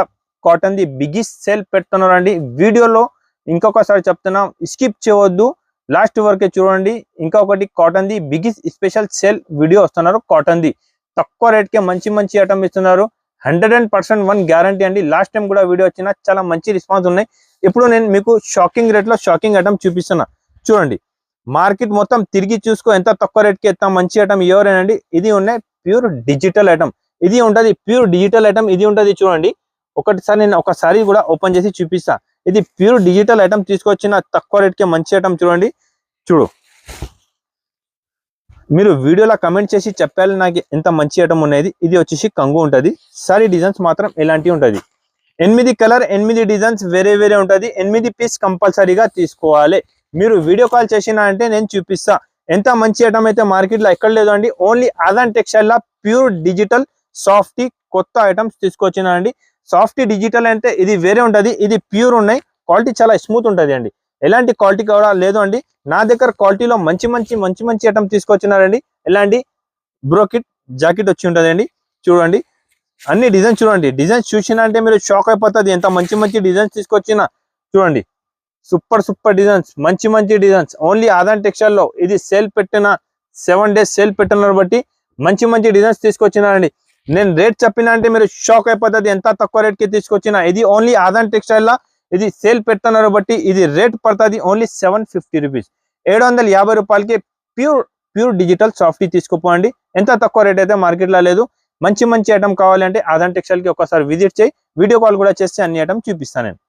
కాటన్ ది బిగ్గెస్ట్ సేల్ పెడుతున్నారండి వీడియోలో. ఇంకొకసారి చెప్తున్నా స్కిప్ చేయవద్దు. లాస్ట్ వరకే చూడండి. ఇంకొకటి cotton the biggest special sale video వస్తున్నారు. కాటన్ ది తక్కువ రేట్కే మంచి మంచి ఐటమ్ ఇస్తున్నారు. 100% 1 గ్యారంటీ అండి. లాస్ట్ టైం కూడా వీడియో వచ్చిన చాలా మంచి రెస్పాన్స్ ఉన్నాయి. ఇప్పుడు నేను మీకు షాకింగ్ రేట్లో షాకింగ్ ఐటమ్ చూపిస్తున్నా చూడండి. మార్కెట్ మొత్తం తిరిగి చూసుకో ఎంత తక్కువ రేట్కి ఎంత మంచి ఐటమ్ ఎవరేనండి. ఇది ఉన్నాయి ప్యూర్ డిజిటల్ ఐటమ్. ఇది ఉంటుంది ప్యూర్ డిజిటల్ ఐటమ్. ఇది ఉంటుంది చూడండి. నేను ఒకసారి కూడా ఓపెన్ చేసి చూపిస్తా. ఇది ప్యూర్ డిజిటల్ ఐటమ్ తీసుకొచ్చిన తక్కువ రేట్కి మంచి ఐటమ్ చూడండి. చూడు మీరు వీడియోలో కమెంట్ చేసి చెప్పాలి నాకు ఎంత మంచి ఐటమ్ ఉన్నది. ఇది వచ్చేసి కంగు ఉంటుంది. సారీ డిజైన్స్ మాత్రం ఎలాంటివి ఉంటుంది. 8 కలర్ 8 డిజైన్స్ వేరే వేరే ఉంటుంది. 8 పీస్ కంపల్సరీగా తీసుకోవాలి. మీరు వీడియో కాల్ చేసినా అంటే నేను చూపిస్తా. ఎంత మంచి ఐటమ్ అయితే మార్కెట్లో ఎక్కడ లేదు అండి. ఓన్లీ ఆదాన్ టెక్స్టైల్ లా ప్యూర్ డిజిటల్ సాఫ్టీ కొత్త ఐటమ్స్ తీసుకొచ్చినా అండి. సాఫ్టీ డిజిటల్ అంటే ఇది వేరే ఉంటుంది. ఇది ప్యూర్ ఉన్నాయి. క్వాలిటీ చాలా స్మూత్ ఉంటుంది అండి. ఎలాంటి క్వాలిటీ కూడా లేదు అండి. నా దగ్గర క్వాలిటీలో మంచి మంచి ఐటమ్ తీసుకొచ్చినారండి. ఎలాంటి బ్రోకెట్ జాకెట్ వచ్చి ఉంటుంది అండి. చూడండి అన్ని డిజైన్స్ చూడండి. డిజైన్స్ చూసినా అంటే మీరు షాక్ అయిపోతుంది. ఎంత మంచి డిజైన్స్ తీసుకొచ్చినా చూడండి. సూపర్ డిజైన్స్ మంచి డిజైన్స్ ఓన్లీ ఆదాన్ టెక్స్టైల్ లో. ఇది సేల్ పెట్టిన 7 days సేల్ పెట్టినారు బట్టి మంచి డిజైన్స్ తీసుకొచ్చినారండి. నేను రేట్ చెప్పినా అంటే మీరు షాక్ అయిపోతుంది. ఎంత తక్కువ రేట్కి తీసుకొచ్చినా. ఇది ఓన్లీ ఆదాన్ టెక్స్టైల్ లా ఇది సేల్ పెడుతున్నారు బట్టి ఇది రేట్ పడుతుంది ఓన్లీ 750 రూపీస్. 750 రూపాయలకి ప్యూర్ డిజిటల్ సాఫ్టీ తీసుకుపోండి. ఎంత తక్కువ రేట్ అయితే మార్కెట్లో లేదు. మంచి ఐటమ్ కావాలంటే ఆదాన్ టెక్స్టైల్ కి ఒకసారి విజిట్ చేయి. వీడియో కాల్ కూడా చేస్తే అన్ని ఐటమ్ చూపిస్తాను నేను.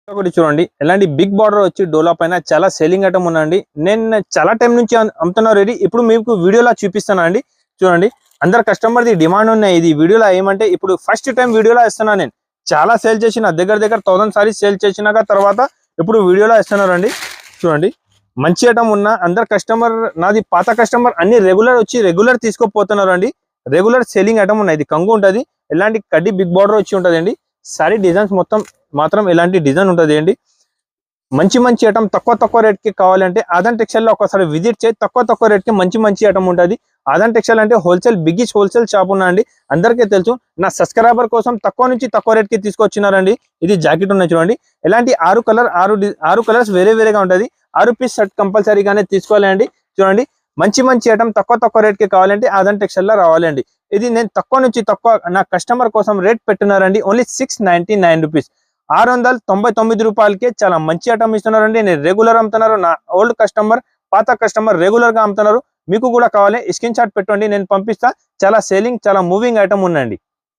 ఒకటి చూడండి ఎలాంటి బిగ్ బార్డర్ వచ్చి డోలా పైన చాలా సేలింగ్ ఐటమ్ ఉందండి. నేను చాలా టైం నుంచి అమ్ముతున్నా రెడీ. ఇప్పుడు మీకు వీడియోలో చూపిస్తాను అండి. చూడండి అందరు కస్టమర్ది డిమాండ్ ఉన్నాయి. ఇది వీడియోలో ఏమంటే ఇప్పుడు ఫస్ట్ టైం వీడియోలో ఇస్తున్నా. నేను చాలా సేల్ చేసిన దగ్గర 1000 సారీస్ సేల్ చేసినాక తర్వాత ఇప్పుడు వీడియోలో ఇస్తున్నారండి. చూడండి మంచి ఐటమ్ ఉన్న అందరు కస్టమర్ నాది పాత కస్టమర్ అన్ని రెగ్యులర్ తీసుకోపోతున్నారు అండి. రెగ్యులర్ సేలింగ్ ఐటమ్ ఉన్నాయి. ఇది కంగు ఉంటుంది. ఎలాంటి కడ్డీ బిగ్ బార్డర్ వచ్చి ఉంటుంది అండి. సారీ డిజైన్స్ మొత్తం మాత్రం ఎలాంటి డిజైన్ ఉంటుంది అండి. మంచి ఐటమ్ తక్కువ రేట్ కి కావాలంటే ఆదాన్ టెక్స్టైల్ లో ఒకసారి విజిట్ చేయి. తక్కువ రేట్ కి మంచి ఐటమ్ ఉంటుంది. ఆదాన్ టెక్స్టైల్ అంటే బిగ్గెస్ట్ హోల్సేల్ షాప్ ఉన్నాండి, అందరికీ తెలుసు. నా సబ్స్క్రైబర్ కోసం తక్కువ నుంచి తక్కువ రేట్ కి తీసుకొచ్చినారండి. ఇది జాకెట్ ఉన్నాయి చూడండి, ఇలాంటి 6 కలర్స్ వేరేగా ఉంటది. 6 పీస్ షర్ట్ కంపల్సరీగానే తీసుకోవాలండి. చూడండి మంచి ఐటమ్ తక్కువ రేట్ కి కావాలంటే ఆదాన్ టెక్స్టైల్ లో రావాలండి. ఇది నేను తక్కువ నుంచి తక్కువ నా కస్టమర్ కోసం రేట్ పెట్టున్నారండి. ఓన్లీ 699 రూపీస్, 699 రూపాయలకే చాలా మంచి ఐటమ్ ఇస్తున్నారండి. నేను రెగ్యులర్ అమ్ముతున్నారు, నా ఓల్డ్ కస్టమర్ పాత కస్టమర్ రెగ్యులర్ గా అమ్ముతున్నారు. మీకు కూడా కావాలి స్క్రీన్ షాట్ పెట్టండి, నేను పంపిస్తా. చాలా సేలింగ్ చాలా మూవింగ్ ఐటమ్ ఉందండి.